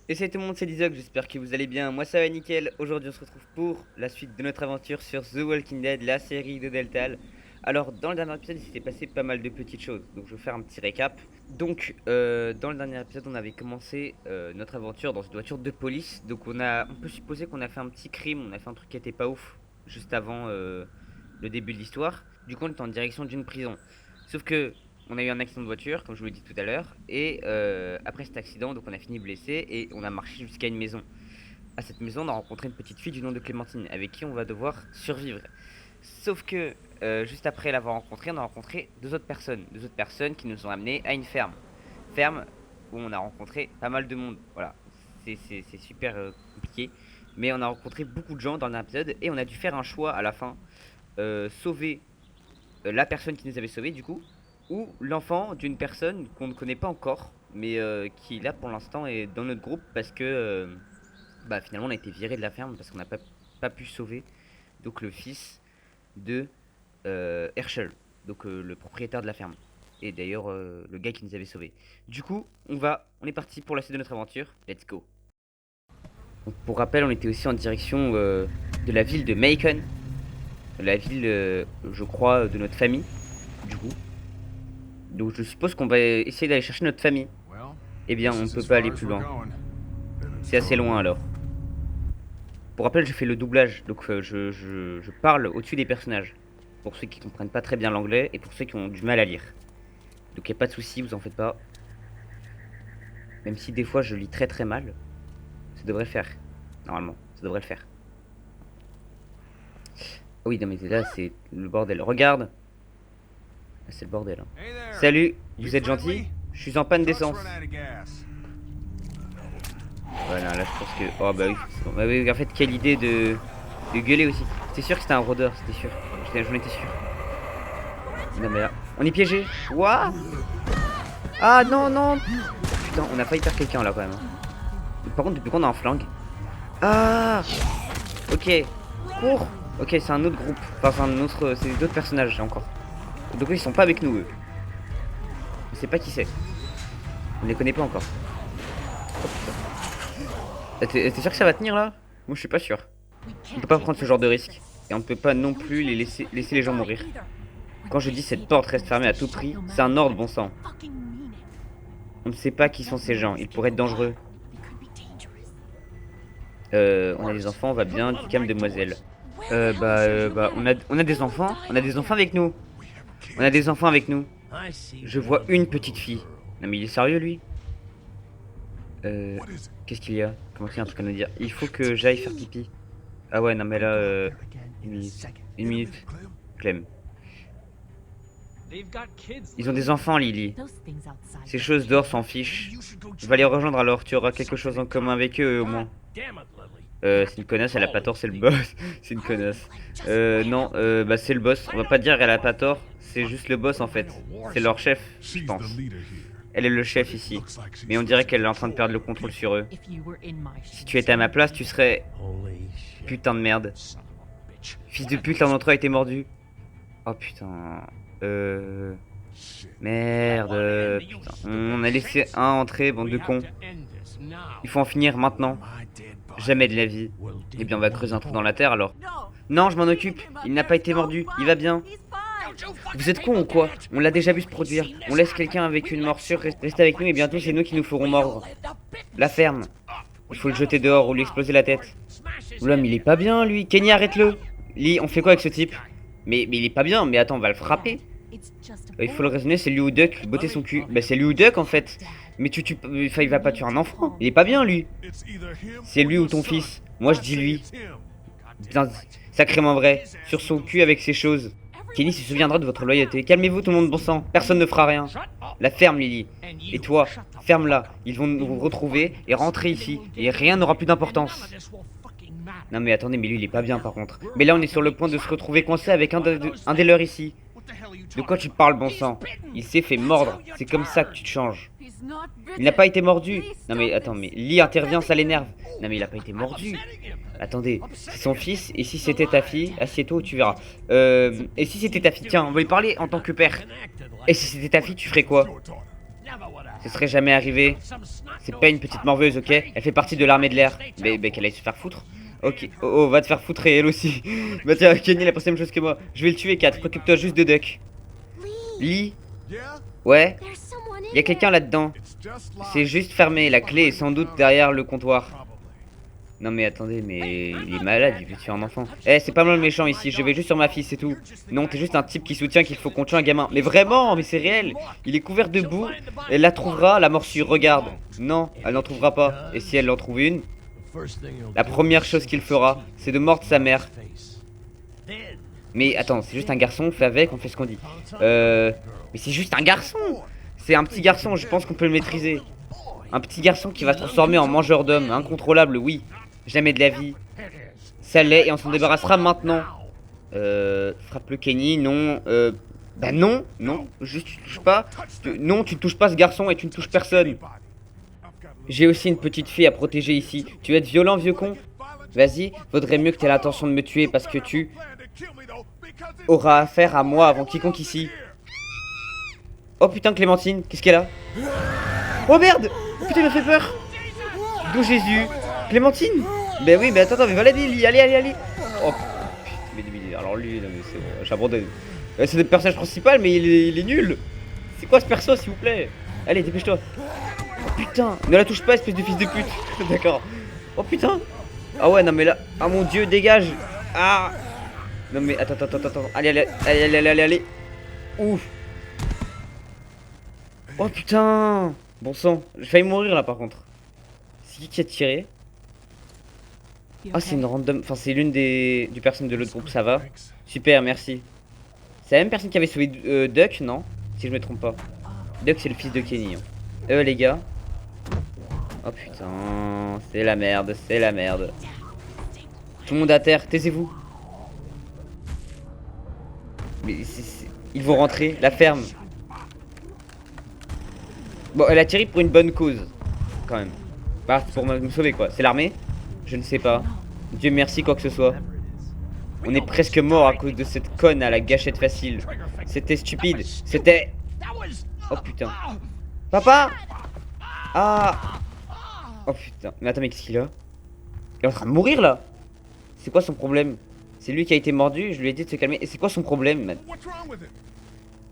Et salut tout le monde, c'est Dizog, j'espère que vous allez bien. Moi ça va nickel. Aujourd'hui on se retrouve pour la suite de notre aventure sur The Walking Dead, la série de Deltal. Alors dans le dernier épisode il s'était passé pas mal de petites choses, donc je vais faire un petit récap. Donc dans le dernier épisode on avait commencé notre aventure dans une voiture de police. Donc on peut supposer qu'on a fait un petit crime, on a fait un truc qui était pas ouf juste avant le début de l'histoire. Du coup on était en direction d'une prison. Sauf que on a eu un accident de voiture, comme je vous l'ai dit tout à l'heure, et après cet accident, donc on a fini blessé et on a marché jusqu'à une maison. À cette maison, on a rencontré une petite fille du nom de Clémentine, avec qui on va devoir survivre. Sauf que juste après l'avoir rencontrée, on a rencontré deux autres personnes qui nous ont amenés à une ferme où on a rencontré pas mal de monde. Voilà, c'est super compliqué, mais on a rencontré beaucoup de gens dans l'épisode et on a dû faire un choix à la fin, sauver la personne qui nous avait sauvés du coup ou l'enfant d'une personne qu'on ne connaît pas encore, mais qui là pour l'instant est dans notre groupe parce que bah, finalement on a été viré de la ferme parce qu'on n'a pas pu sauver donc le fils de Herschel, donc le propriétaire de la ferme. Et d'ailleurs le gars qui nous avait sauvés. Du coup on est parti pour la suite de notre aventure. Let's go. Donc, pour rappel on était aussi en direction de la ville de Macon, la ville je crois de notre famille du coup. Donc je suppose qu'on va essayer d'aller chercher notre famille. Eh bien, on ne peut pas aller plus loin. C'est assez loin alors. Pour rappel, j'ai fait le doublage, donc je parle au-dessus des personnages. Pour ceux qui comprennent pas très bien l'anglais et pour ceux qui ont du mal à lire. Donc il n'y a pas de souci, vous en faites pas. Même si des fois je lis très très mal, ça devrait faire. Normalement, ça devrait le faire. Oh oui, non mais là c'est le bordel. Regarde. Ah, c'est le bordel. Hein. Salut, vous êtes gentil? Je suis en panne d'essence. Voilà, là je pense que... Oh bah oui, bon. Bah oui, en fait, quelle idée de gueuler aussi. C'était sûr que c'était un rôdeur, c'était sûr. J'en étais sûr. Non mais là... On est piégé. What? Ah non, non. Putain, on a failli perdre quelqu'un là quand même. Par contre, depuis qu'on a un flingue... Ah. Ok. Cours. Ok, c'est un autre groupe. Enfin, c'est un autre... C'est d'autres personnages encore. Donc ils sont pas avec nous, eux. Je sais pas qui c'est. On les connaît pas encore. Oh, t'es sûr que ça va tenir là? Moi je suis pas sûr. On peut pas prendre ce genre de risque. Et on ne peut pas non plus laisser les gens mourir. Quand je dis cette porte reste fermée à tout prix, c'est un ordre, bon sang. On ne sait pas qui sont ces gens, ils pourraient être dangereux. On a des enfants, on va bien, du calme demoiselle. On a des enfants, avec nous. On a des enfants avec nous. Je vois une petite fille. Non mais il est sérieux lui? Qu'est-ce qu'il y a? Comment qu'il y a un truc à nous dire? Il faut que j'aille faire pipi. Ah ouais, non mais là, une minute. Une minute. Clem. Ils ont des enfants, Lily. Ces choses dehors s'en fichent. Va les rejoindre alors, tu auras quelque chose en commun avec eux au moins. C'est une connasse, elle a pas tort, c'est le boss. C'est une connasse. Non, bah c'est le boss. On va pas dire elle a pas tort, c'est juste le boss en fait. C'est leur chef, je pense. Elle est le chef ici. Mais on dirait qu'elle est en train de perdre le contrôle sur eux. Si tu étais à ma place, tu serais... Putain de merde. Fils de pute, l'un d'entre eux a été mordu. Oh putain... Merde, putain. On a laissé un entrer, bande de cons. Il faut en finir maintenant. Jamais de la vie. Eh bien, on va creuser un trou dans la terre alors. Non, je m'en occupe. Il n'a pas été mordu. Il va bien. Vous êtes cons ou quoi? On l'a déjà vu se produire. On laisse quelqu'un avec une morsure rester avec nous et bientôt c'est nous qui nous ferons mordre. La ferme. Il faut le jeter dehors ou lui exploser la tête. Oula, mais il est pas bien lui. Kenny, arrête-le. Lee, on fait quoi avec ce type? Mais il est pas bien. Mais attends, on va le frapper. Il faut le raisonner, c'est lui ou Duck, botter son cul. Bah c'est lui ou Duck en fait. Mais enfin, il va pas tuer un enfant. Il est pas bien lui. C'est lui ou ton fils. Moi je dis lui. Putain, sacrément vrai. Sur son cul avec ces choses. Kenny se souviendra de votre loyauté. Calmez-vous tout le monde, bon sang. Personne ne fera rien. La ferme, Lily. Et toi, ferme-la. Ils vont nous retrouver et rentrer ici. Et rien n'aura plus d'importance. Non mais attendez, mais lui il est pas bien par contre. Mais là on est sur le point de se retrouver coincé avec un des leurs ici. De quoi tu parles, bon sang? Il s'est fait mordre. C'est comme ça que tu te changes. Il n'a pas été mordu. Non mais attends, mais Lee intervient, ça l'énerve. Non mais il a pas été mordu. Attendez, c'est son fils. Et si c'était ta fille? Assieds-toi, tu verras. Et si c'était ta fille? Tiens, on va lui parler en tant que père. Et si c'était ta fille, tu ferais quoi? Ce serait jamais arrivé. C'est pas une petite morveuse, ok? Elle fait partie de l'armée de l'air. Mais qu'elle aille se faire foutre. Ok, oh, va te faire foutre et elle aussi. Bah tiens, Kenny, elle a pensé la même chose que moi. Je vais le tuer, Kat. Occupe-toi juste de Duck. Lee? Ouais? Il y a quelqu'un là-dedans. C'est juste fermé. La clé est sans doute derrière le comptoir. Non mais attendez, mais il est malade, il veut tuer un enfant. Eh, c'est pas moi le méchant ici, je vais juste sur ma fille, c'est tout. Non, t'es juste un type qui soutient qu'il faut qu'on tue un gamin. Mais vraiment, mais c'est réel. Il est couvert de boue, elle la trouvera, la morsure, regarde. Non, elle n'en trouvera pas. Et si elle en trouve une, la première chose qu'il fera, c'est de mordre sa mère. Mais attends, c'est juste un garçon, on fait avec, on fait ce qu'on dit. Mais c'est juste un garçon. C'est un petit garçon, je pense qu'on peut le maîtriser. Un petit garçon qui va se transformer en mangeur d'hommes, incontrôlable, oui. Jamais de la vie. Ça l'est et on s'en débarrassera maintenant. Frappe-le Kenny, non. Bah non, juste tu touches pas. Non, tu ne touches pas ce garçon et tu ne touches personne. J'ai aussi une petite fille à protéger ici. Tu veux être violent, vieux con? Vas-y, vaudrait mieux que tu aies l'intention de me tuer parce que tu auras affaire à moi avant quiconque ici. Oh putain, Clémentine, qu'est-ce qu'elle a? Oh merde! Putain, il m'a fait peur! D'où Jésus? Clémentine? Ben oui, mais attends, mais va l'aider, allez! Oh putain, mais alors lui, non mais c'est bon, j'abandonne. C'est notre personnage principal, mais il est nul! C'est quoi ce perso, s'il vous plaît? Allez, dépêche-toi! Oh putain! Ne la touche pas, espèce de fils de pute! D'accord. Oh putain! Ah ouais, non mais là. Ah mon dieu, dégage! Ah! Non mais attends. Allez. Ouf! Oh putain! Bon sang, j'ai failli mourir là par contre. C'est qui a tiré? Ah, c'est une random. Enfin, c'est l'une du personnes de l'autre groupe, ça va? Super, merci. C'est la même personne qui avait sauvé Duck, non? Si je me trompe pas. Duck, c'est le fils de Kenny. Les gars. Oh putain, c'est la merde. Tout le monde à terre, taisez-vous. Mais ils vont rentrer, la ferme. Bon, elle a tiré pour une bonne cause, quand même. Bah, pour me sauver quoi. C'est l'armée? Je ne sais pas. Dieu merci, quoi que ce soit. On est presque mort à cause de cette conne à la gâchette facile. C'était stupide. C'était... Oh putain. Papa! Ah! Oh putain. Mais attends, mais qu'est-ce qu'il a? Il est en train de mourir là? C'est quoi son problème? C'est lui qui a été mordu, je lui ai dit de se calmer. Et c'est quoi son problème, man?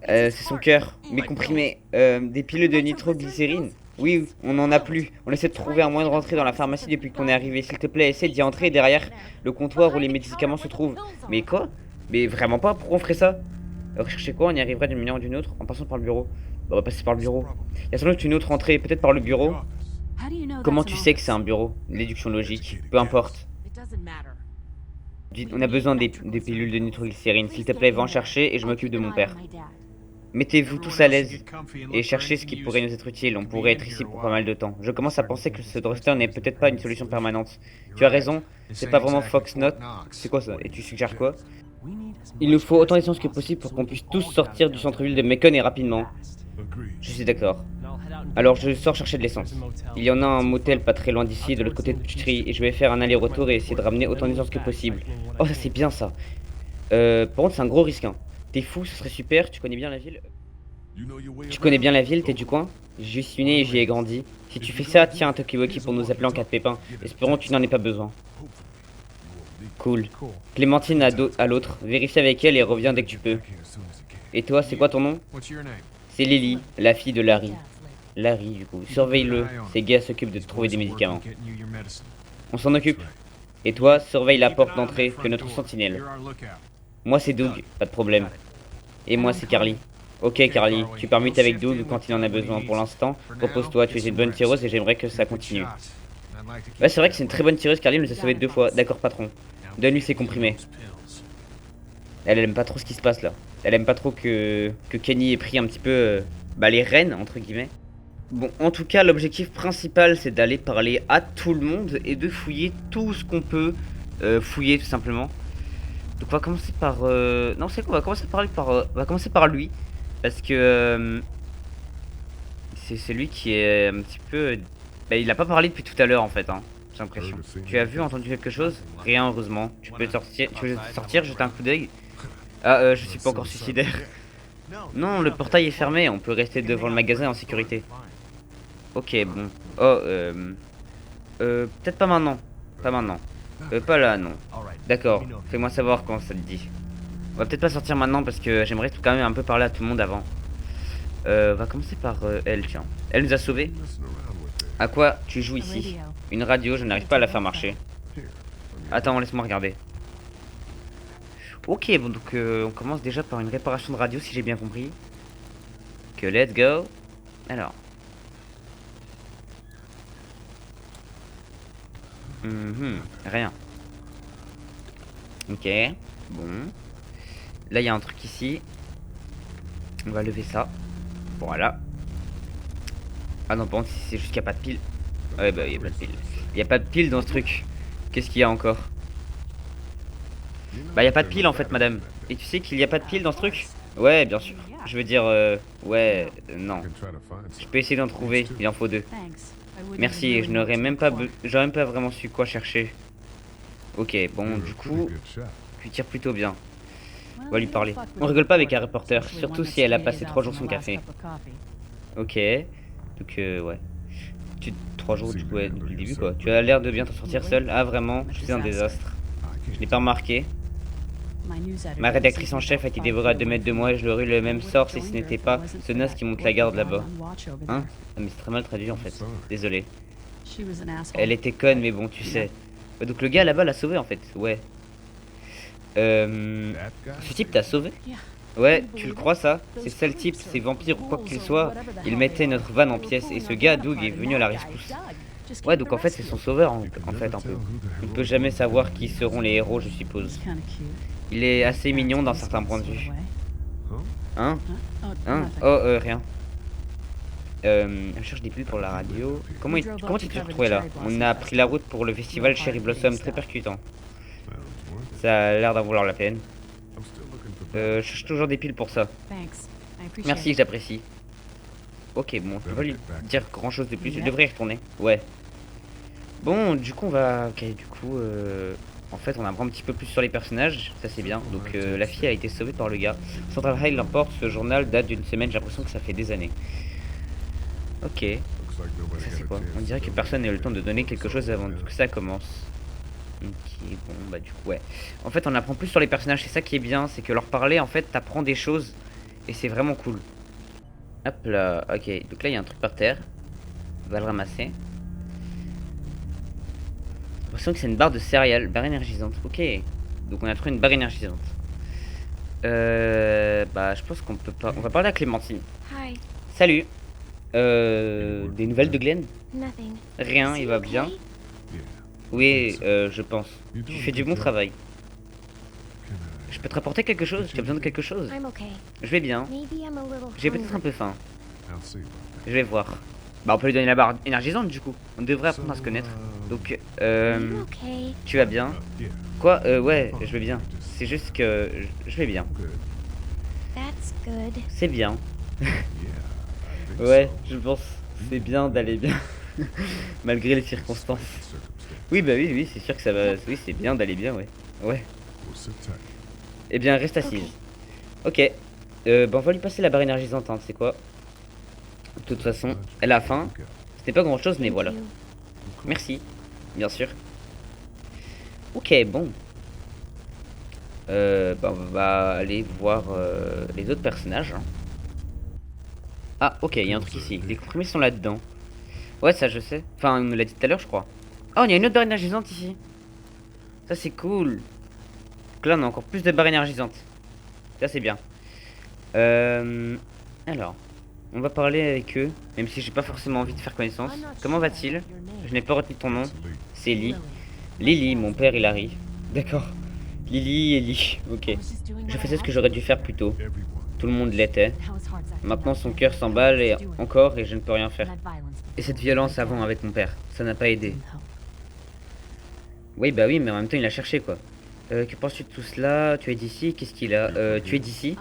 C'est son cœur, mais comprimé. Des pilules de nitroglycérine. Oui, on en a plus. On essaie de trouver un moyen de rentrer dans la pharmacie depuis qu'on est arrivé. S'il te plaît, essaie d'y entrer derrière le comptoir où les médicaments se trouvent. Mais quoi? Mais vraiment pas, pourquoi on ferait ça? Rechercher quoi? On y arriverait d'une manière ou d'une autre en passant par le bureau. On va passer par le bureau. Il y a sans doute une autre entrée, peut-être par le bureau. Comment tu sais que c'est un bureau? Déduction logique. Peu importe. On a besoin des pilules de nitroglycérine. S'il te plaît, va en chercher et je m'occupe de mon père. Mettez-vous tous à l'aise et cherchez ce qui pourrait nous être utile. On pourrait être ici pour pas mal de temps. Je commence à penser que ce Druster n'est peut-être pas une solution permanente. Tu as raison, c'est pas vraiment Fox Note. C'est quoi ça? Et tu suggères quoi? Il nous faut autant d'essence que possible pour qu'on puisse tous sortir du centre-ville de Macon et rapidement. Je suis d'accord. Alors je sors chercher de l'essence. Il y en a un motel pas très loin d'ici, de l'autre côté de Petrie, et je vais faire un aller-retour et essayer de ramener autant d'essence que possible. Oh, ça c'est bien ça. Par contre, c'est un gros risque, hein. T'es fou, ce serait super, tu connais bien la ville? Tu connais bien la ville, t'es du coin? J'y suis né et j'y ai grandi. Si tu fais ça, tiens un talkie-walkie pour nous appeler en cas de pépin. Espérons que tu n'en aies pas besoin. Cool. Clémentine à l'autre, vérifie avec elle et reviens dès que tu peux. Et toi, c'est quoi ton nom? C'est Lily, la fille de Larry. Larry, du coup. Surveille-le, ces gars s'occupent de trouver des médicaments. On s'en occupe. Et toi, surveille la porte d'entrée, que notre sentinelle. Moi c'est Doug, pas de problème. Et moi c'est Carly. Ok Carly, tu permutes avec Doug quand il en a besoin. Pour l'instant, repose-toi, tu es une bonne tireuse et j'aimerais que ça continue. Ouais, c'est vrai que c'est une très bonne tireuse, Carly nous a sauvé 2 fois. D'accord patron. Donne-lui ses comprimés. Elle aime pas trop ce qui se passe là. Elle aime pas trop que Kenny ait pris un petit peu les rênes entre guillemets. Bon, en tout cas l'objectif principal c'est d'aller parler à tout le monde et de fouiller tout ce qu'on peut fouiller tout simplement. Donc on va commencer par... Non, c'est quoi? On va commencer on va commencer par lui. Parce que... c'est lui qui est un petit peu... il a pas parlé depuis tout à l'heure en fait, hein, j'ai l'impression. Tu as vu, entendu quelque chose? Rien, heureusement. Tu peux sortir, jeter un coup d'œil. Ah, je suis pas encore suicidaire. Non, le portail est fermé, on peut rester devant le magasin en sécurité. Ok, bon. Oh, peut-être pas maintenant. Pas maintenant. Pas là, non. D'accord, fais-moi savoir quand ça te dit. On va peut-être pas sortir maintenant parce que j'aimerais quand même un peu parler à tout le monde avant. On va commencer par elle, tiens. Elle nous a sauvés. À quoi tu joues ici? Une radio, je n'arrive pas à la faire marcher. Attends, laisse-moi regarder. Ok, bon donc on commence déjà par une réparation de radio si j'ai bien compris. Que let's go. Alors. Rien. Ok, bon. Là il y a un truc ici. On va lever ça. Voilà. Ah non, par contre, c'est juste qu'il n'y a pas de pile. Ouais, bah, il n'y a pas de pile. Il n'y a pas de pile dans ce truc. Qu'est-ce qu'il y a encore? Bah, il n'y a pas de pile en fait, madame. Et tu sais qu'il n'y a pas de pile dans ce truc? Ouais, bien sûr. Je veux dire, ouais, non. Je peux essayer d'en trouver, il en faut 2. Merci, je n'aurais même pas, j'aurais même pas vraiment su quoi chercher. Ok, bon, du coup, tu tires plutôt bien. On va lui parler. On rigole pas avec un reporter, surtout si elle a passé 3 jours son café. Ok, donc ouais. 3 jours du coup, ouais, depuis le début quoi. Tu as l'air de bien t'en sortir seul. Ah vraiment, je suis un désastre. Je n'ai pas remarqué. Ma rédactrice en chef a été dévorée à 2 mètres de moi et je l'aurais eu le même sort si ce n'était pas ce naze qui monte la garde là-bas. Hein? Ah, mais c'est très mal traduit en fait. Désolé. Elle était conne mais bon tu sais. Donc le gars là-bas l'a sauvé en fait. Ouais. Ce type t'a sauvé? Ouais, tu le crois ça? C'est ça le type, ces vampires ou quoi qu'il soit, ils mettaient notre van en pièces et ce gars, Doug, est venu à la rescousse. Ouais, donc en fait c'est son sauveur en fait un peu. On ne peut jamais savoir qui seront les héros, je suppose. Il est assez mignon d'un certain point de vue. Hein? Hein? Oh, rien. Je cherche des pubs pour la radio. Comment tu t'es retrouvé là? On a pris la route pour le festival Cherry Blossom, très percutant. Ça a l'air d'en vouloir la peine. Je cherche toujours des piles pour ça. Merci, j'apprécie. Ok, bon, je peux pas lui dire grand chose de plus, je devrais y retourner. Ouais. Bon, du coup, on va... Ok, du coup, en fait, on apprend un petit peu plus sur les personnages, ça c'est bien. Donc, la fille a été sauvée par le gars. Central High l'emporte, ce journal date d'une semaine, j'ai l'impression que ça fait des années. Ok. Ça c'est quoi? On dirait que personne n'a eu le temps de donner quelque chose avant que ça commence. Ok, bon, bah du coup, ouais. En fait, on apprend plus sur les personnages, c'est ça qui est bien, c'est que leur parler, en fait, t'apprends des choses, et c'est vraiment cool. Hop là, ok, donc là, il y a un truc par terre. On va le ramasser. J'ai l'impression que c'est une barre de céréales, barre énergisante, ok. Donc on a trouvé une barre énergisante. Bah, je pense qu'on peut pas... On va parler à Clémentine. Hi. Salut. Des nouvelles de Glenn? Rien, il va bien. Oui, je pense. Tu fais du bon travail. Je peux te rapporter quelque chose? Tu as besoin de quelque chose? Je vais bien. J'ai peut-être un peu faim. Je vais voir. Bah on peut lui donner la barre énergisante du coup. On devrait apprendre à se connaître. Donc, tu vas bien? Quoi? Ouais, je vais bien. C'est juste que je vais bien. C'est bien. Ouais, je pense. C'est bien d'aller bien. Malgré les circonstances. Oui, bah oui, oui, c'est sûr que ça va. Oui, c'est bien d'aller bien, ouais. Ouais. Eh bien, reste assise. Ok. Bah, on va lui passer la barre énergisante, hein, tu sais quoi. De toute façon, elle a faim. C'était pas grand chose, mais voilà. Merci, bien sûr. Ok, bon. Bah, on va aller voir les autres personnages. Hein. Ah, ok, il y a un truc ici. Les comprimés sont là-dedans. Ouais, ça je sais. Enfin, on me l'a dit tout à l'heure, je crois. Oh, il y a une autre barre énergisante ici. Ça, c'est cool. Donc là, on a encore plus de barres énergisantes. Ça, c'est bien. Alors, on va parler avec eux, même si j'ai pas forcément envie de faire connaissance. Comment va-t-il? Je n'ai pas retenu ton nom. C'est Lee. Lily, mon père, il arrive. D'accord. Lily et Lee. Ok. Je faisais ce que j'aurais dû faire plus tôt. Tout le monde l'était. Maintenant, son cœur s'emballe et encore, et je ne peux rien faire. Et cette violence avant avec mon père, ça n'a pas aidé. Oui, bah oui, mais en même temps, il a cherché quoi. Que penses-tu de tout cela? Tu es d'ici? Qu'est-ce qu'il a? Tu es d'ici?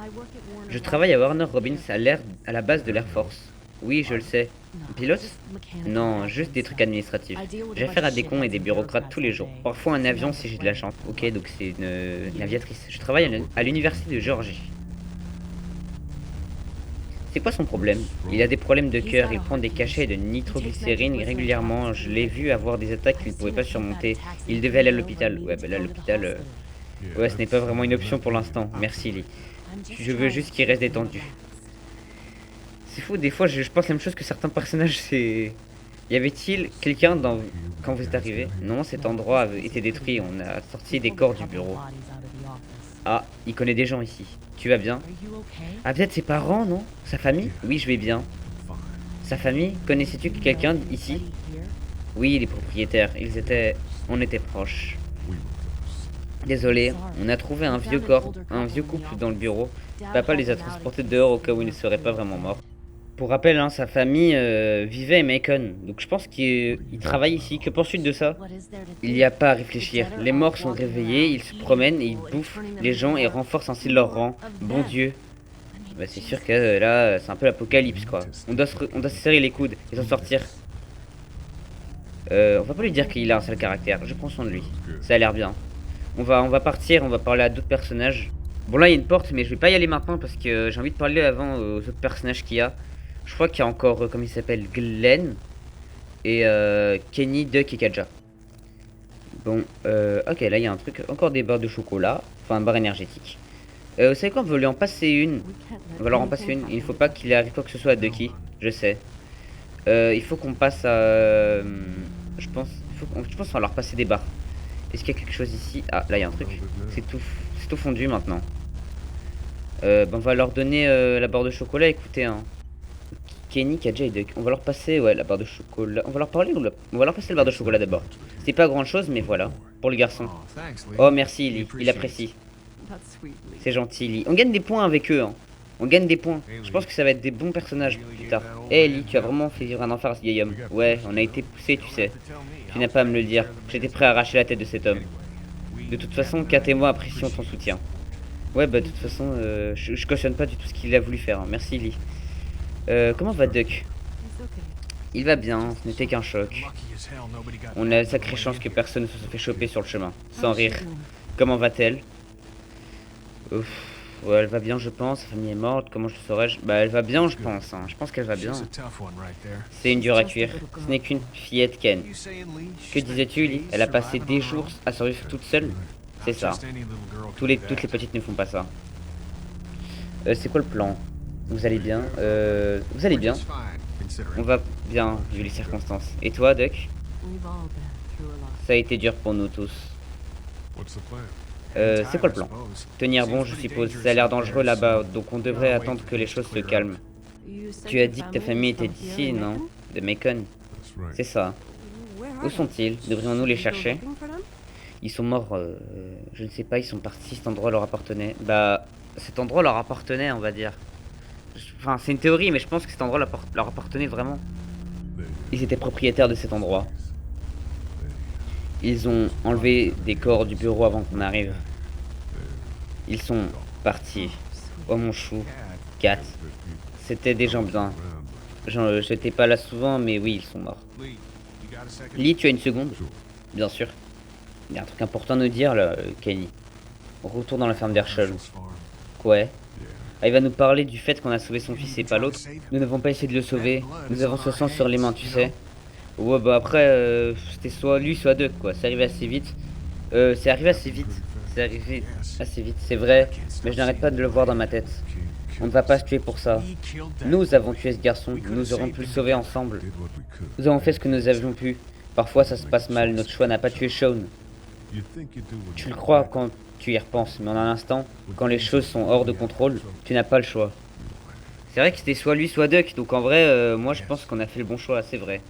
Je travaille à Warner Robins à la base de l'Air Force. Oui, je le sais. Pilote? Non, juste des trucs administratifs. J'ai affaire à des cons et des bureaucrates tous les jours. Parfois un avion si j'ai de la chance. Ok, donc c'est une aviatrice. Je travaille à l'université de Géorgie. C'est quoi son problème? Il a des problèmes de cœur, il prend des cachets de nitroglycérine régulièrement. Je l'ai vu avoir des attaques qu'il ne pouvait pas surmonter. Il devait aller à l'hôpital. Ouais, bah là, l'hôpital... Ouais, ce n'est pas vraiment une option pour l'instant. Merci, Lee. Je veux juste qu'il reste détendu. C'est fou, des fois, je pense la même chose que certains personnages, c'est... Y avait-il quelqu'un dans... Quand vous êtes arrivé? Non, cet endroit avait été détruit. On a sorti des corps du bureau. Ah, il connaît des gens ici. Tu vas bien? Ah, peut-être ses parents, non? Sa famille? Oui, je vais bien. Sa famille? Connaissais-tu quelqu'un ici? Oui, les propriétaires. On était proches. Désolé, on a trouvé un vieux corps, un vieux couple dans le bureau. Papa les a transportés dehors au cas où ils ne seraient pas vraiment morts. Pour rappel, hein, sa famille vivait à Macon, donc je pense qu'il travaille ici. Que penses-tu de ça? Il n'y a pas à réfléchir. Les morts sont réveillés, ils se promènent et ils bouffent les gens et renforcent ainsi leur rang. Bon Dieu. Bah, c'est sûr que là, c'est un peu l'apocalypse, quoi. On doit se serrer les coudes et s'en sortir. On va pas lui dire qu'il a un sale caractère. Je prends soin de lui. Ça a l'air bien. On va partir, on va parler à d'autres personnages. Bon, là, il y a une porte, mais je vais pas y aller maintenant parce que j'ai envie de parler avant aux autres personnages qu'il y a. Je crois qu'il y a encore, comme il s'appelle, Glenn et Kenny, Duck et Kaja. Bon, ok, là, il y a un truc. Encore des barres de chocolat. Enfin, une barre énergétique. Vous savez quoi, on va lui en passer une. On va leur en passer une. Il ne faut pas qu'il arrive quoi que ce soit à Ducky. Je sais. Il faut qu'on passe à... je pense qu'on va leur passer des barres. Est-ce qu'il y a quelque chose ici? Ah, là, il y a un truc. C'est tout fondu maintenant. Ben, on va leur donner la barre de chocolat. Écoutez, hein. Kenny, Kaja et Duck. On va leur passer, ouais, la barre de chocolat. On va leur parler ou on va leur passer la barre de chocolat d'abord. C'est pas grand chose, mais voilà. Pour le garçon. Oh, merci, Lee. Il apprécie. C'est gentil, Lee. On gagne des points avec eux, hein. On gagne des points. Je pense que ça va être des bons personnages plus tard. Eh, Lee, tu as vraiment fait vivre un enfer à ce vieil homme. Ouais, on a été poussé, tu sais. Tu n'as pas à me le dire. J'étais prêt à arracher la tête de cet homme. De toute façon, Kat et moi apprécions ton soutien. Ouais, bah de toute façon, je cautionne pas du tout ce qu'il a voulu faire, hein. Merci, Lee. Comment va Duck? Il va bien, ce n'était qu'un choc. On a de sacrée chance que personne ne se soit fait choper sur le chemin. Sans rire. Comment va-t-elle? Ouf, ouais, elle va bien, je pense. Sa famille est morte, comment je le saurais? Bah, elle va bien, je pense, hein. Je pense qu'elle va bien. C'est une dure à cuire. Ce n'est qu'une fillette, Ken. Que disais-tu, Lee? Elle a passé des jours à survivre toute seule? C'est ça. Toutes les petites ne font pas ça. C'est quoi le plan? Vous allez bien? Vous allez bien? On va bien, vu les circonstances. Et toi, Duck? Ça a été dur pour nous tous. C'est quoi le plan? Tenir bon, je suppose. Ça a l'air dangereux là-bas, donc on devrait attendre que les choses se calment. Tu as dit que ta famille était d'ici, non? De Macon. C'est ça. Où sont-ils? Devrions-nous les chercher? Ils sont morts, je ne sais pas, ils sont partis, cet endroit leur appartenait. Bah, cet endroit leur appartenait, on va dire. Enfin, c'est une théorie, mais je pense que cet endroit leur appartenait vraiment. Ils étaient propriétaires de cet endroit. Ils ont enlevé des corps du bureau avant qu'on arrive. Ils sont partis. Oh mon chou. Kat. C'était des gens bien. J'étais pas là souvent, mais oui, ils sont morts. Lee, tu as une seconde? Bien sûr. Il y a un truc important à nous dire là, Kenny. Retour dans la ferme d'Herschel. Ouais. Ah, il va nous parler du fait qu'on a sauvé son fils et pas l'autre. Nous n'avons pas essayé de le sauver. Nous avons ce sang sur les mains, tu sais. Ouais, bah après, c'était soit lui, soit Duck, quoi. C'est arrivé assez vite. C'est arrivé assez vite. C'est arrivé assez vite, c'est vrai. Mais je n'arrête pas de le voir dans ma tête. On ne va pas se tuer pour ça. Nous avons tué ce garçon. Nous aurons pu le sauver ensemble. Nous avons fait ce que nous avions pu. Parfois, ça se passe mal. Notre choix n'a pas tué Sean. Tu le crois quand tu y repenses, mais en un instant, quand les choses sont hors de contrôle, tu n'as pas le choix. C'est vrai que c'était soit lui, soit Duck. Donc en vrai, moi je pense qu'on a fait le bon choix, c'est vrai.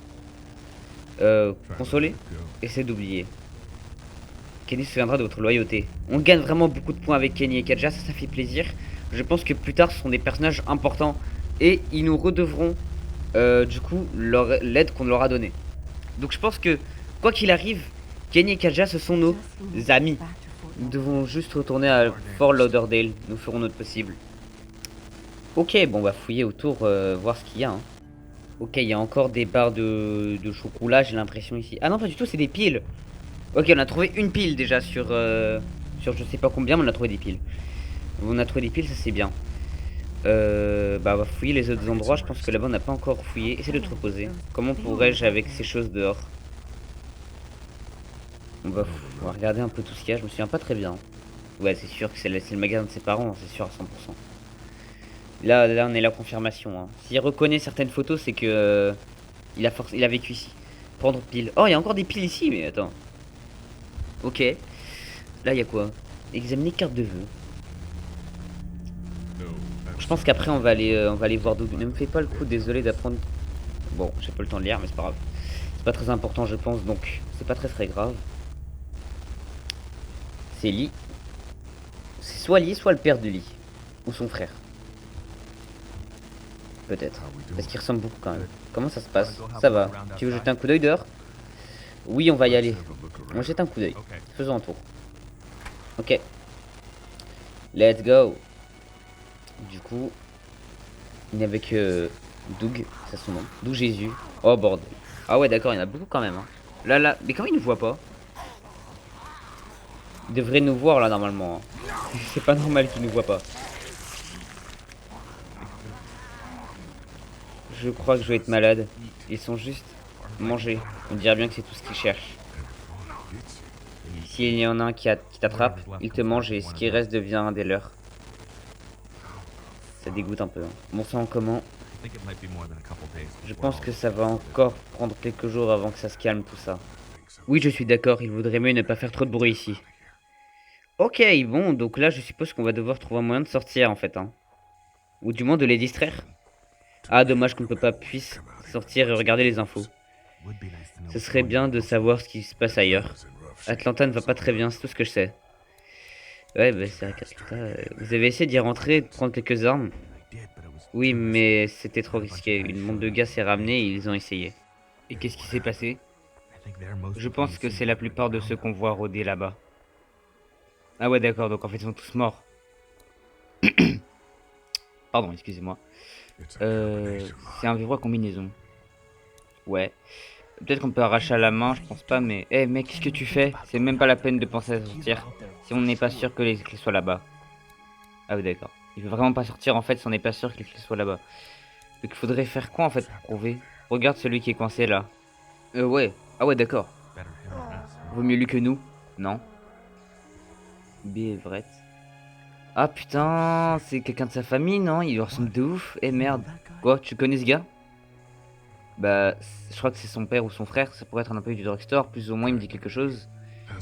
Consoler? Essaie d'oublier. Kenny se souviendra de votre loyauté. On gagne vraiment beaucoup de points avec Kenny et Kaja, ça fait plaisir. Je pense que plus tard ce sont des personnages importants et ils nous redevront du coup l'aide qu'on leur a donnée. Donc je pense que quoi qu'il arrive, Kenny et Kaja ce sont nos amis. Nous devons juste retourner à Fort Lauderdale, nous ferons notre possible. Ok, bon on va fouiller autour, voir ce qu'il y a, hein. Ok, il y a encore des barres de chocolat, j'ai l'impression ici. Ah non, pas du tout, c'est des piles. Ok, on a trouvé une pile déjà sur je sais pas combien, mais on a trouvé des piles. On a trouvé des piles, ça c'est bien. Bah, on va fouiller les autres endroits. Je pense que là-bas, on n'a pas encore fouillé. Essaye de te reposer. Comment pourrais-je avec ces choses dehors? On va regarder un peu tout ce qu'il y a. Je me souviens pas très bien. Ouais, c'est sûr que c'est le magasin de ses parents, hein, c'est sûr à 100%. Là, on est la confirmation, hein. S'il reconnaît certaines photos, c'est que il a vécu ici. Prendre pile. Oh, il y a encore des piles ici, mais attends. Ok. Là, il y a quoi? Examiner carte de vœux. Je pense qu'après, on va aller voir Doug. Ne me fais pas le coup, désolé d'apprendre. Bon, j'ai pas le temps de lire, mais c'est pas grave. C'est pas très important, je pense, donc c'est pas très très grave. C'est Lee. C'est soit Lee, soit le père de Lee. Ou son frère. Peut-être. Parce qu'il ressemble beaucoup quand même. Comment ça se passe? Ça va. Tu veux jeter un coup d'œil dehors? Oui, on va y aller. On jette un coup d'œil. Faisons un tour. Ok. Let's go. Du coup, il n'y avait que Doug, c'est son nom. Doug Jésus. Oh bordel. Ah ouais, d'accord, il y en a beaucoup quand même, hein. Là, mais comment il ne voit pas? Il devrait nous voir là normalement, hein. C'est pas normal qu'il nous voit pas. Je crois que je vais être malade. Ils sont juste mangés. On dirait bien que c'est tout ce qu'ils cherchent. S'il y en a un qui t'attrape, il te mange et ce qui reste devient un des leurs. Ça dégoûte un peu, hein. Bon sang, comment? Je pense que ça va encore prendre quelques jours avant que ça se calme tout ça. Oui, je suis d'accord, il vaudrait mieux ne pas faire trop de bruit ici. Ok, bon, donc là je suppose qu'on va devoir trouver un moyen de sortir en fait, hein. Ou du moins de les distraire. Ah, dommage qu'on ne peut pas puisse sortir et regarder les infos. Ce serait bien de savoir ce qui se passe ailleurs. Atlanta ne va pas très bien, c'est tout ce que je sais. Ouais, bah c'est vrai qu'Atlanta... Vous avez essayé d'y rentrer, de prendre quelques armes? Oui, mais c'était trop risqué. Une bande de gars s'est ramenée et ils ont essayé. Et qu'est-ce qui s'est passé? Je pense que c'est la plupart de ceux qu'on voit rôder là-bas. Ah ouais, d'accord, donc en fait ils sont tous morts. Pardon, excusez-moi. C'est un verrou à combinaison. Ouais. Peut-être qu'on peut arracher à la main, je pense pas, mais... Eh mec, qu'est-ce que tu fais? C'est même pas la peine de penser à sortir. Si on n'est pas sûr que les clés soient là-bas. Ah oui, d'accord. Il veut vraiment pas sortir en fait si on n'est pas sûr que les clés soient là-bas. Donc il faudrait faire quoi en fait pour prouver? Regarde celui qui est coincé là. Ouais. Ah ouais, d'accord. Vaut mieux lui que nous? Non. B. Everett. Ah putain, c'est quelqu'un de sa famille, non? Il lui ressemble de ouf. Eh merde. Quoi, tu connais ce gars? Bah, je crois que c'est son père ou son frère. Ça pourrait être un employé du drugstore. Plus ou moins, il me dit quelque chose.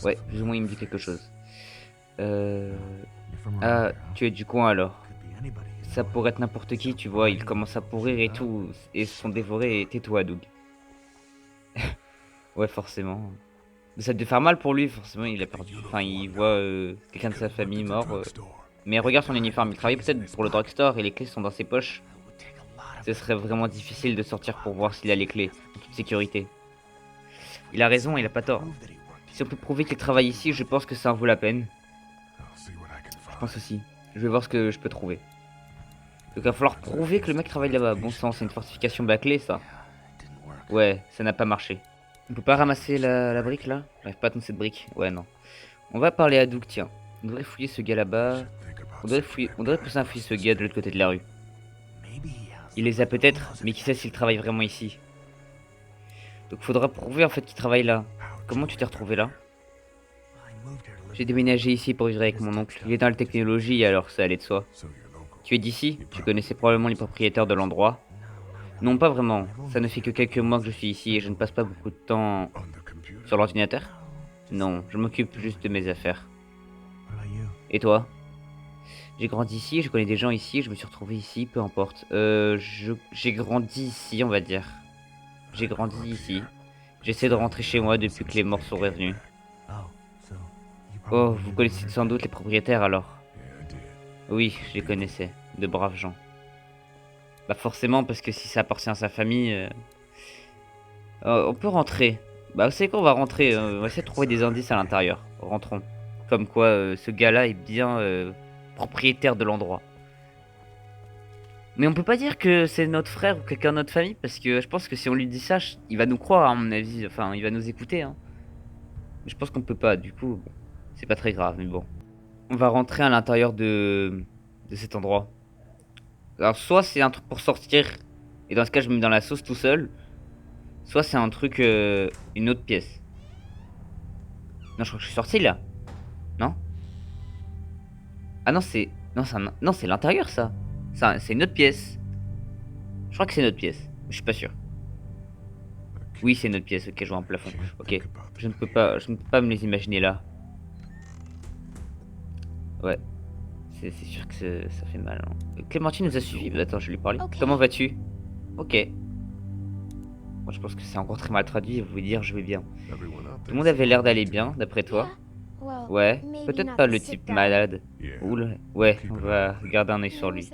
Ouais, plus ou moins, il me dit quelque chose. Euh... Ah, tu es du coin alors. Ça pourrait être n'importe qui, tu vois. Il commence à pourrir et tout. Et se font dévorer. Et tais-toi, Doug. Ouais, forcément. Mais ça devait faire mal pour lui, forcément. Il a perdu. Enfin, il voit quelqu'un de sa famille mort. Mais regarde son uniforme. Il travaille peut-être pour le drugstore et les clés sont dans ses poches. Ce serait vraiment difficile de sortir pour voir s'il a les clés, en toute sécurité. Il a raison, il a pas tort. Si on peut prouver qu'il travaille ici, je pense que ça en vaut la peine. Je pense aussi. Je vais voir ce que je peux trouver. Donc il va falloir prouver que le mec travaille là-bas. Bon sang, c'est une fortification bâclée ça. Ouais, ça n'a pas marché. On peut pas ramasser la brique là? J'arrive pas à tenir cette brique. Ouais, non. On va parler à Doug, tiens. On devrait fouiller ce gars là-bas. On devrait pousser un fouiller ce gars de l'autre côté de la rue. Il les a peut-être, mais qui sait s'il travaille vraiment ici. Donc faudra prouver en fait qu'il travaille là. Comment tu t'es retrouvé là? J'ai déménagé ici pour vivre avec mon oncle. Il est dans la technologie alors ça allait de soi. Tu es d'ici? Tu connaissais probablement les propriétaires de l'endroit? Non, pas vraiment. Ça ne fait que quelques mois que je suis ici et je ne passe pas beaucoup de temps sur l'ordinateur. Non, je m'occupe juste de mes affaires. Et toi? J'ai grandi ici, je connais des gens ici, je me suis retrouvé ici, peu importe. J'ai grandi ici, on va dire. J'ai grandi ici. J'essaie de rentrer chez moi depuis que les morts sont revenus. Oh, vous connaissez sans doute les propriétaires alors? Oui, je les connaissais. De braves gens. Bah forcément, parce que si ça appartient à sa famille... on peut rentrer. Bah vous savez quoi, on va rentrer. On va essayer de trouver des indices à l'intérieur. Rentrons. Comme quoi, ce gars-là est bien propriétaire de l'endroit. Mais on peut pas dire que c'est notre frère ou quelqu'un de notre famille, parce que je pense que si on lui dit ça, il va nous croire, à mon avis. Enfin, il va nous écouter, hein. Mais je pense qu'on peut pas, du coup, bon, c'est pas très grave, mais bon. On va rentrer à l'intérieur de cet endroit. Alors soit c'est un truc pour sortir, et dans ce cas je me mets dans la sauce tout seul. Soit c'est un truc, une autre pièce. Non, je crois que je suis sorti là. Non? Ah non, c'est... Non, non, c'est l'intérieur ça. C'est une autre pièce. Je crois que c'est une autre pièce. Je suis pas sûr. Oui, c'est une autre pièce. Ok, je vois un plafond. Ok. Je ne peux pas me les imaginer là. Ouais. C'est sûr que ça fait mal. Hein. Clémentine nous a suivis. Attends, je vais lui parler. Comment vas-tu? Ok. Moi, je pense que c'est encore très mal traduit. Vous pouvez dire je vais bien. Tout le monde avait l'air d'aller bien, d'après toi. Ouais. Peut-être pas le type malade. Oula. Ouais, on va garder un œil sur lui.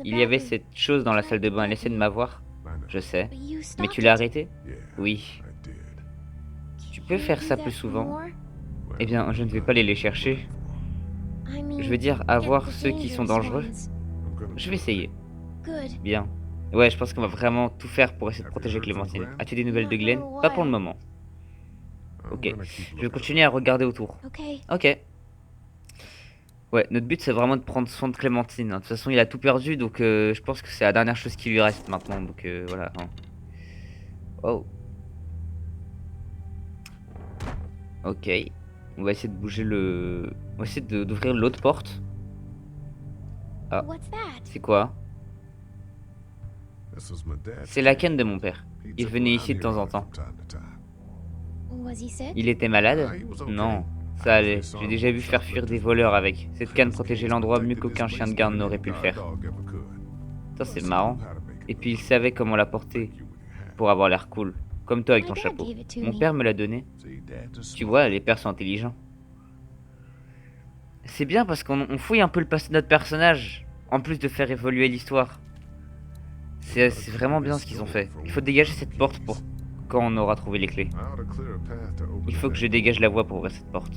Il y avait cette chose dans la salle de bain. Elle essaie de m'avoir. Je sais. Mais tu l'as arrêté? Oui. Tu peux faire ça plus souvent? Eh bien, je ne vais pas aller les chercher. Je veux dire, avoir ceux qui sont dangereux. Je vais essayer. Bien. Ouais, je pense qu'on va vraiment tout faire pour essayer de protéger Clémentine. As-tu des nouvelles de Glenn? Pas pour le moment. Ok. Je vais continuer à regarder autour. Ok. Ouais, notre but c'est vraiment de prendre soin de Clémentine. Hein. De toute façon, il a tout perdu, donc je pense que c'est la dernière chose qui lui reste maintenant. Donc voilà. Hein. Oh. Ok. On va essayer de bouger le... On va essayer d'ouvrir l'autre porte. Ah. C'est quoi? C'est la canne de mon père. Il venait ici de temps en temps. Il était malade? Non, ça allait. J'ai déjà vu faire fuir des voleurs avec. Cette canne protégeait l'endroit mieux qu'aucun chien de garde n'aurait pu le faire. Ça c'est marrant. Et puis il savait comment la porter pour avoir l'air cool. Comme toi avec ton chapeau. Mon père me l'a donné. Tu vois, les pères sont intelligents. C'est bien parce qu'on fouille un peu le passé de notre personnage. En plus de faire évoluer l'histoire. C'est vraiment bien ce qu'ils ont fait. Il faut dégager cette porte pour quand on aura trouvé les clés. Il faut que je dégage la voie pour ouvrir cette porte.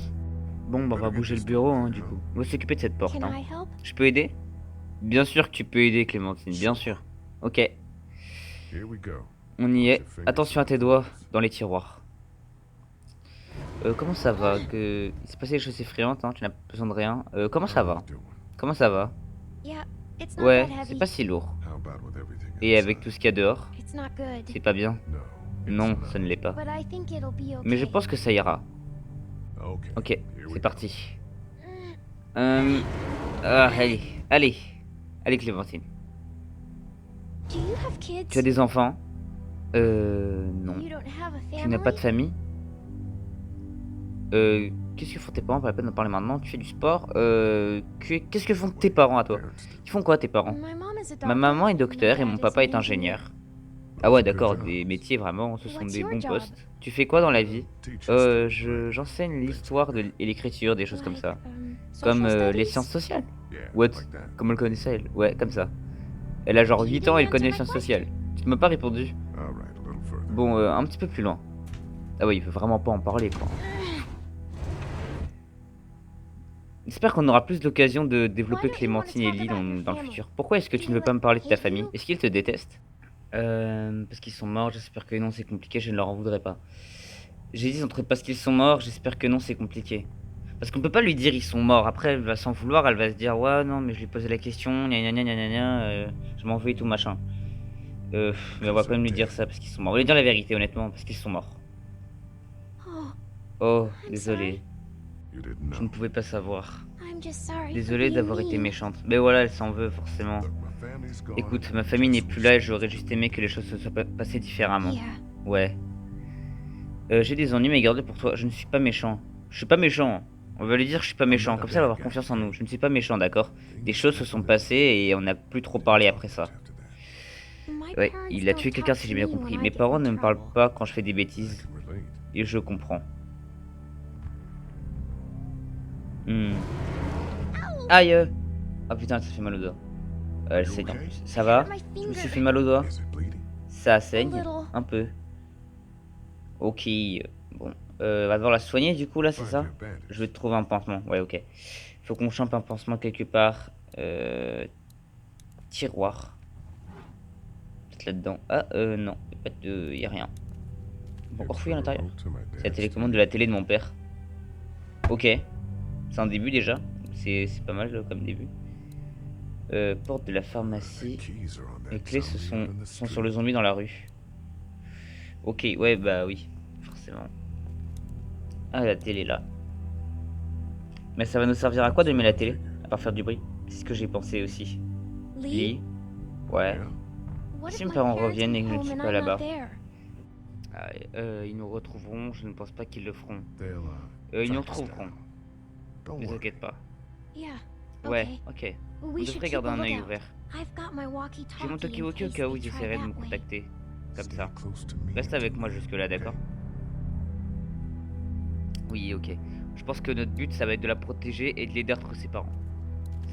Bon, bah on va bouger le bureau, hein, du coup. On va s'occuper de cette porte, hein. Je peux aider? Bien sûr que tu peux aider, Clémentine, bien sûr. Ok. On y est. Attention à tes doigts dans les tiroirs. Comment ça va? Il s'est passé des choses effrayantes, hein, tu n'as besoin de rien. Comment ça va? Comment ça va? Ouais, c'est pas si lourd. Et avec tout ce qu'il y a dehors? C'est pas bien? Non, ça ne l'est pas. Mais je pense que ça ira. Ok, c'est parti. Allez, allez. Allez, Clémentine. Tu as des enfants? Non. Tu n'as pas de famille? Qu'est-ce que font tes parents? Pas la peine d'en parler maintenant. Tu fais du sport? Qu'est-ce que font tes parents à toi? Ils font quoi tes parents? Ma maman est docteur et mon papa est ingénieur. Ah ouais, d'accord, des métiers vraiment, ce sont des bons postes. Tu fais quoi dans la vie? J'enseigne l'histoire et l'écriture, des choses comme ça. Comme les sciences sociales. What? Comment elle connaît ça, elle? Ouais, comme ça. Elle a genre 8 ans, elle connaît les sciences sociales. Tu m'as pas répondu. Bon, un petit peu plus loin. Ah ouais, il veut vraiment pas en parler, quoi. J'espère qu'on aura plus l'occasion de développer Clémentine et Lee dans le futur. Pourquoi est-ce que tu ne veux pas me parler de ta famille? Est-ce qu'ils te détestent? Parce qu'ils sont morts, j'espère que non, c'est compliqué, je ne leur en voudrais pas. J'ai dit entre parce qu'ils sont morts, j'espère que non, c'est compliqué. Parce qu'on peut pas lui dire ils sont morts, après elle va s'en vouloir, elle va se dire ouais non mais je lui ai posé la question, gna gna gna gna gna gna, je m'en veux et tout machin. Mais on va quand même lui dire ça parce qu'ils sont morts. On va lui dire la vérité honnêtement, parce qu'ils sont morts. Oh, désolé. Je ne pouvais pas savoir. Désolé d'avoir été méchante. Mais voilà, elle s'en veut forcément. Écoute, ma famille n'est plus là et j'aurais juste aimé que les choses se soient passées différemment. Ouais. J'ai des ennuis mais garde pour toi. Je ne suis pas méchant. Je suis pas méchant. On va lui dire que je suis pas méchant. Comme ça, elle va avoir confiance en nous. Je ne suis pas méchant, d'accord? Des choses se sont passées et on n'a plus trop parlé après ça. Ouais, il a tué quelqu'un si j'ai bien compris. Mes parents ne me parlent pas quand je fais des bêtises. Et je comprends. Aïe! Ah putain, ça fait mal au doigt. Elle saigne en plus. Ça va? Je me suis fait mal au doigt. Ça saigne? Un peu. Ok. Bon. Va devoir la soigner du coup là, c'est ça? Je vais te trouver un pansement. Ouais, ok. Faut qu'on chope un pansement quelque part. Tiroir. Peut-être là-dedans. Ah, non. Y a rien. On peut encore fouiller à l'intérieur. C'est la télécommande de la télé de mon père. Ok. C'est un début déjà. C'est pas mal comme début. Porte de la pharmacie. keys are on Les that clés zombie on the sont sur le street. zombie dans la rue. Ok, ouais, bah oui, forcément. Ah, la télé là. Mais ça va nous servir à quoi d'allumer la télé? À part faire du bruit? C'est ce que j'ai pensé aussi. Lee, Lit, ouais. Yeah, what Si if mes my parents parents reviennent et come que je ne home suis and pas I'm not là-bas. there? Ah, ils nous retrouveront, je ne pense pas qu'ils le feront. they'll Ils nous track us retrouveront, down. Don't ne worry. t'inquiète pas. Yeah. Ouais, Okay. ok. Well, On we should devrait keep garder a un œil lookout. ouvert. I've got my J'ai mon walkie-talkie talkie-walkie in au case cas où they ils try essaieraient de that nous way. contacter. Comme Stay ça. close to me Reste and avec to moi me, jusque-là, okay? d'accord? Oui, ok. Je pense que notre but, ça va être de la protéger et de l'aider à retrouver ses parents.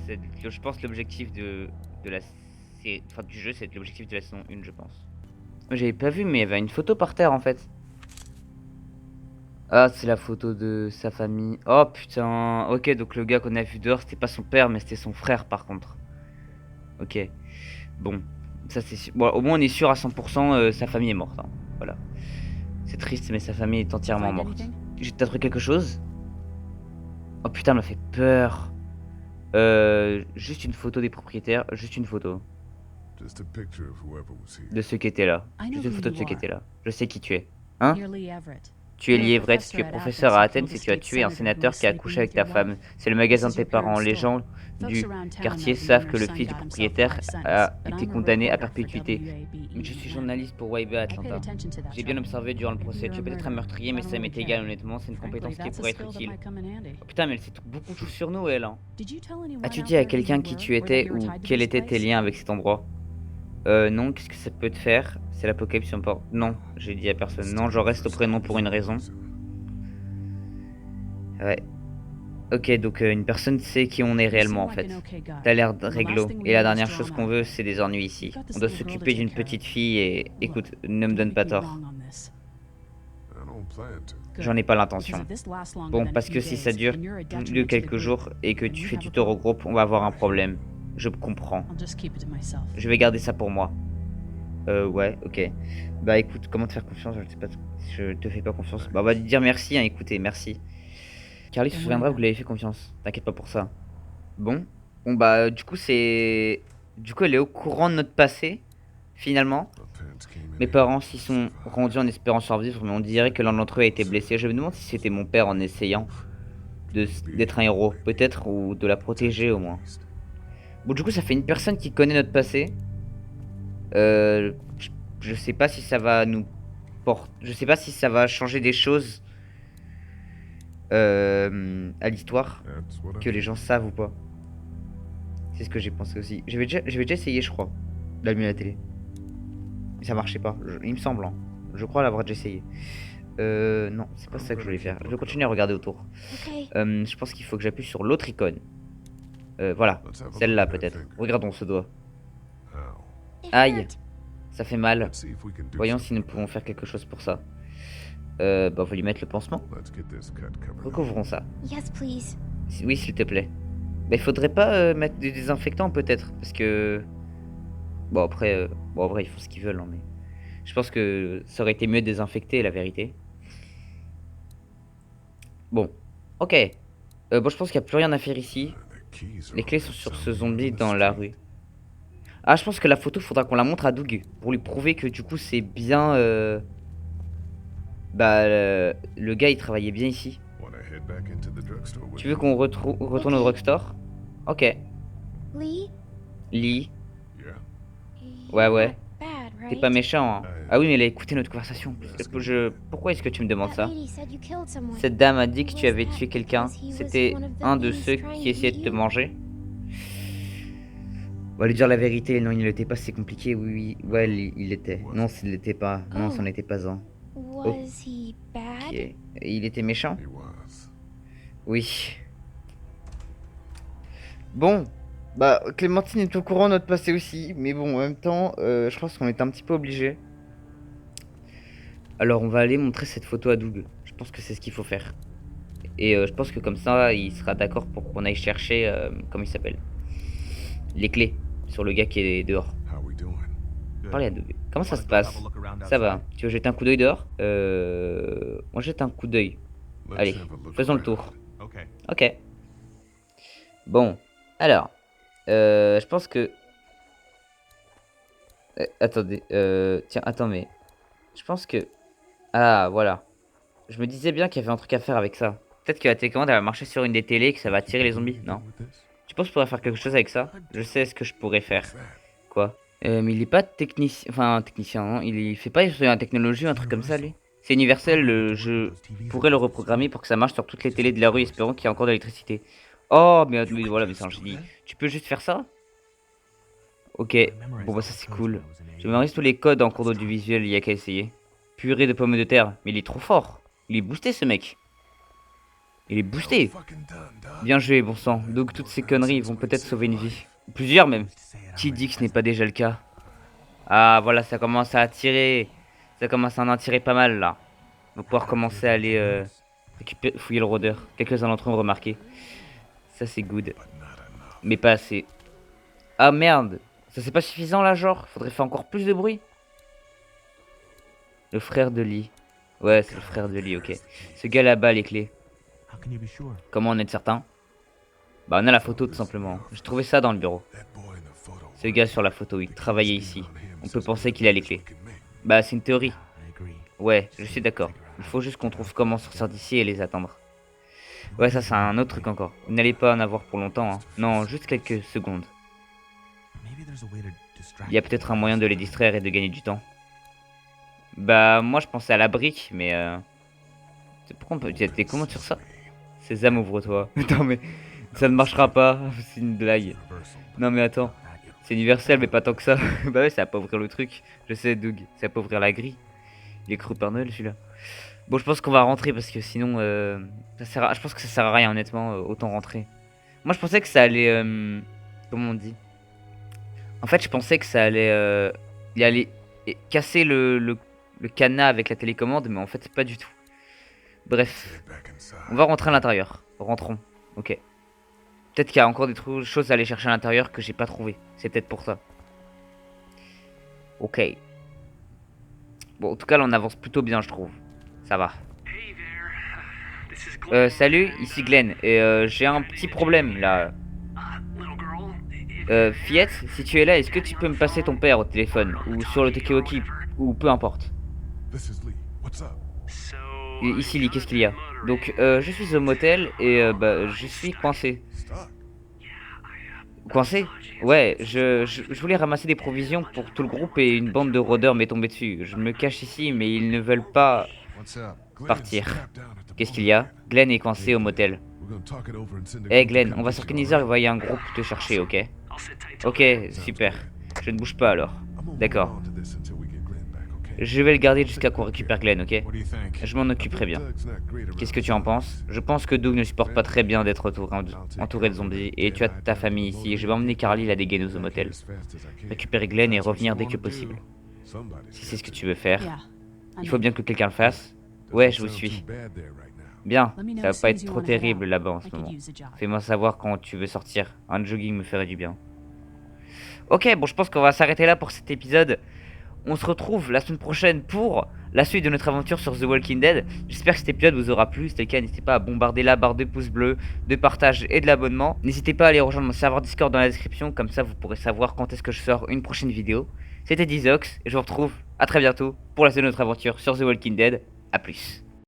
C'est, je pense, l'objectif de la enfin, du jeu, c'est l'objectif de la saison 1, je pense. J'avais pas vu, mais il y avait une photo par terre, en fait. Ah, c'est la photo de sa famille. Oh, putain. Ok, donc le gars qu'on a vu dehors, c'était pas son père, mais c'était son frère, par contre. Ok. Bon. Ça, c'est sûr. Bon, au moins, on est sûr à 100%, sa famille est morte, hein. Voilà. C'est triste, mais sa famille est entièrement Find morte. anything? T'as trouvé quelque chose? Oh putain, elle m'a fait peur. Juste une photo des propriétaires, juste une photo Just a picture of whoever was here. de ceux qui étaient là. I know Juste une who photo de you ceux qui are. étaient là. Je sais qui tu es. Hein? You're Lee Everett. Tu es You're a lié, Everett, tu es professor at professeur à Athens Athènes et tu as and tué un killed the sénateur senator qui a who was couché sleeping avec with ta your femme. wife. C'est le magasin de This is tes your parents. parents' Les store. gens Folks du around town quartier have the savent que owner's le son fils du got himself a propriétaire life sentence, a but été I'm a condamné à reporter for perpétuité. WABE Mais je suis Atlanta. journaliste pour YB I paid Atlanta. attention to that J'ai bien trouble. observé durant le Maybe procès. you're Tu a es peut-être un murderer. meurtrier, I mais don't ça m'est really égal, care. honnêtement. C'est une Frankly, compétence qui that's a pourrait être skill that utile. might come in handy. Oh, putain, mais elle sait beaucoup de choses sur nous, elle. Hein. Did you tell anyone As-tu out dit à there who quelqu'un you qui were tu or that étais you were ou tied to quels this étaient tes place? liens avec cet endroit? Non, qu'est-ce que ça peut te faire? C'est l'apocalypse sur port. Non, j'ai dit à personne. Non, je reste au prénom pour une raison. Ouais. Ok, donc une personne sait qui on est You réellement en seem like fait. an okay guy. T'as l'air And the last réglo. thing we Et la need is dernière chose qu'on drama. veut, c'est des ennuis ici. You've got this On doit little girl s'occuper to d'une take care petite of. fille et écoute, ne me Don't donne make pas me tort. wrong on this. I don't plan to. Good. J'en ai pas Because l'intention. if this lasts longer Bon, than a parce few que si ça days, dure then you're a plus de detriment to the quelques group, jours et que and tu we fais have du a tort au problem. groupe, on va avoir un problème. Je comprends. I'll just keep it to myself. Je vais garder ça pour moi. Ouais, ok. Bah écoute, comment te faire confiance? Je sais pas. Je te fais pas confiance. Bah on va te dire merci, hein, écoutez, merci. Carly se souviendra que vous lui avez fait confiance. T'inquiète pas pour ça. Bon. Bon bah du coup c'est... Du coup elle est au courant de notre passé, finalement. My parents came in Mes here parents to s'y sont survive. rendus en espérant survivre, mais on dirait que l'un d'entre eux a été blessé. Je me demande si c'était mon père en essayant d'être un héros, peut-être, ou de la protéger au moins. Bon du coup ça fait une personne qui connaît notre passé. Je sais pas si ça va nous porter... Je sais pas si ça va changer des choses à l'histoire, That's what I que les mean. gens savent ou pas. C'est ce que j'ai pensé aussi. J'avais déjà essayé, je crois, d'allumer la télé. Mais ça marchait pas, il me semble. Hein. Je crois l'avoir déjà essayé. Non, c'est pas ça que je voulais faire. Je vais continuer à regarder autour. Okay. Je pense qu'il faut que j'appuie sur l'autre icône. Voilà, Let's have a celle-là look at that peut-être. finger. Regardons ce doigt. Ow. It Aïe, hurt. ça fait mal. Let's see if we can do Voyons si nous something pouvons about faire quelque chose pour ça. Bah on va lui mettre le pansement. it. Let's get this cut covered up. Recouvrons ça. Yes, please. Oui, s'il te plaît. Bah il faudrait pas mettre des désinfectants peut-être. Parce que... Bon après, bon en vrai ils font ce qu'ils veulent. Hein, mais... Je pense que ça aurait été mieux de désinfecter la vérité. Bon, ok. Bon je pense qu'il n'y a plus rien à faire ici. The keys are Les on clés that sont sur zombie ce on zombie the dans la street. rue. Ah je pense que la photo faudra qu'on la montre à Doug. Pour lui prouver que du coup c'est bien... Bah le gars il travaillait bien ici. Wanna head back into the drugstore with Tu veux me? qu'on retourne au Ok. drugstore? Ok. Lee? Lee, Yeah. Ouais, You're ouais. not bad, t'es right? pas méchant hein. Ah oui mais elle a écouté notre conversation. Pourquoi est-ce que tu me demandes That ça? lady said you killed someone. Cette dame a dit que Who tu was avais that? tué quelqu'un. Because he was C'était one of the un de beings ceux trying qui to essayaient de eat te you. manger. On va lui dire la vérité, non il ne l'était pas, c'est compliqué, oui, oui, ouais il l'était. Non ce l'était pas, non Oh. c'en était pas un. Was he bad? Ok. Et il était méchant? He was. Oui. Bon, bah Clémentine est au courant de notre passé aussi, mais bon en même temps, je pense qu'on est un petit peu obligé. Alors on va aller montrer cette photo à Doug. Je pense que c'est ce qu'il faut faire. Et je pense que comme ça, il sera d'accord pour qu'on aille chercher, comment il s'appelle, les clés sur le gars qui est dehors. How we doing? Parlez à Doug. Comment ça se passe? Ça va. Tu veux jeter un coup d'œil dehors? On jette un coup d'œil. Let's Allez, have a look faisons le around. tour. Okay. Ok. Bon, alors, Je pense que... attendez, tiens, attends, mais... Je pense que... Ah, voilà. Je me disais bien qu'il y avait un truc à faire avec ça. Peut-être que la télécommande, elle va marcher sur une des télés et que ça va attirer les zombies, non? Tu penses que je pourrais faire quelque chose avec ça? Je sais ce que je pourrais faire. Quoi? Mais il est pas technicien... Enfin, technicien, non? Il fait pas sur la technologie ou un truc comme ça, lui? C'est universel, je pourrais le reprogrammer pour que ça marche sur toutes les télés de la rue, espérons qu'il y a encore de l'électricité. Oh, mais voilà, mais c'est un génie. Tu peux juste faire ça? Ok, bon bah ça c'est cool. Je mémorise tous les codes en cours d'audiovisuel, il y a qu'à essayer. Purée de pommes de terre, mais il est trop fort. Il est boosté ce mec. Il est boosté. Bien joué, bon sang. Donc toutes ces conneries vont peut-être sauver une vie. Plusieurs même. Qui dit que ce n'est pas déjà le cas? Ah voilà, ça commence à attirer. Ça commence à en attirer pas mal là. On va pouvoir commencer à aller fouiller le rôdeur. Quelques-uns d'entre eux ont remarqué. Ça c'est good. Mais pas assez. Ah merde. Ça c'est pas suffisant là genre? Faudrait faire encore plus de bruit. Le frère de Lee. Ouais, c'est le frère de Lee, ok. Ce gars là-bas, les clés. Comment en être certain? Bah on a la photo tout simplement. J'ai trouvé ça dans le bureau. Ce gars sur la photo, il travaillait ici. On peut penser qu'il a les clés. Bah c'est une théorie. Ouais, je suis d'accord. Il faut juste qu'on trouve comment sortir d'ici et les attendre. Ouais, ça c'est un autre truc encore. Vous n'allez pas en avoir pour longtemps, hein. Non, juste quelques secondes. Il y a peut-être un moyen de les distraire et de gagner du temps. Bah moi je pensais à la brique, mais pourquoi on peut... T'es comment sur ça? Sésame, ouvre-toi. Attends mais ça ne marchera pas, c'est une blague. Non mais attends, c'est universel mais pas tant que ça. Bah ouais, ça va pas ouvrir le truc. Je sais Doug, ça va pas ouvrir la grille. Il est cru par Noël celui-là. Bon je pense qu'on va rentrer parce que sinon ça sert à... je pense que ça sert à rien honnêtement, autant rentrer. Moi je pensais que ça allait comment on dit? En fait je pensais que ça allait il allait casser le cadenas avec la télécommande, mais en fait pas du tout. Bref, on va rentrer à l'intérieur. Rentrons, ok. Peut-être qu'il y a encore des choses à aller chercher à l'intérieur que j'ai pas trouvé. C'est peut-être pour ça. Ok. Bon, en tout cas là on avance plutôt bien je trouve. Ça va. Salut, ici Glenn. Et j'ai un petit problème là. Fillette, si tu es là, est-ce que tu peux me passer ton père au téléphone? Ou sur le talkie-walkie? Ou peu importe. Ici Lee, qu'est-ce qu'il y a? Donc je suis au motel et bah je suis coincé. Coincé? Ouais, je voulais ramasser des provisions pour tout le groupe et une bande de rôdeurs m'est tombée dessus. Je me cache ici mais ils ne veulent pas partir. Qu'est-ce qu'il y a? Glenn est coincé au motel. Eh Glenn, on va s'organiser et envoyer un groupe te chercher, ok? Ok, super. Je ne bouge pas alors. D'accord. Je vais le garder jusqu'à qu'on récupère Glenn, ok? Je m'en occuperai bien. Qu'est-ce que tu en penses? Je pense que Doug ne supporte pas très bien d'être entouré de zombies. Et tu as ta famille ici. Je vais emmener Carly la dégainer au motel. Récupérer Glenn et revenir dès que possible. Si c'est ce que tu veux faire. Il faut bien que quelqu'un le fasse. Ouais, je vous suis. Bien, ça va pas être trop terrible là-bas en ce moment. Fais-moi savoir quand tu veux sortir. Un jogging me ferait du bien. Ok, bon, je pense qu'on va s'arrêter là pour cet épisode. On se retrouve la semaine prochaine pour la suite de notre aventure sur The Walking Dead. J'espère que cet épisode vous aura plu. Si c'est le cas, n'hésitez pas à bombarder la barre de pouces bleus, de partage et de l'abonnement. N'hésitez pas à aller rejoindre mon serveur Discord dans la description. Comme ça, vous pourrez savoir quand est-ce que je sors une prochaine vidéo. C'était Dizox et je vous retrouve à très bientôt pour la suite de notre aventure sur The Walking Dead. A plus.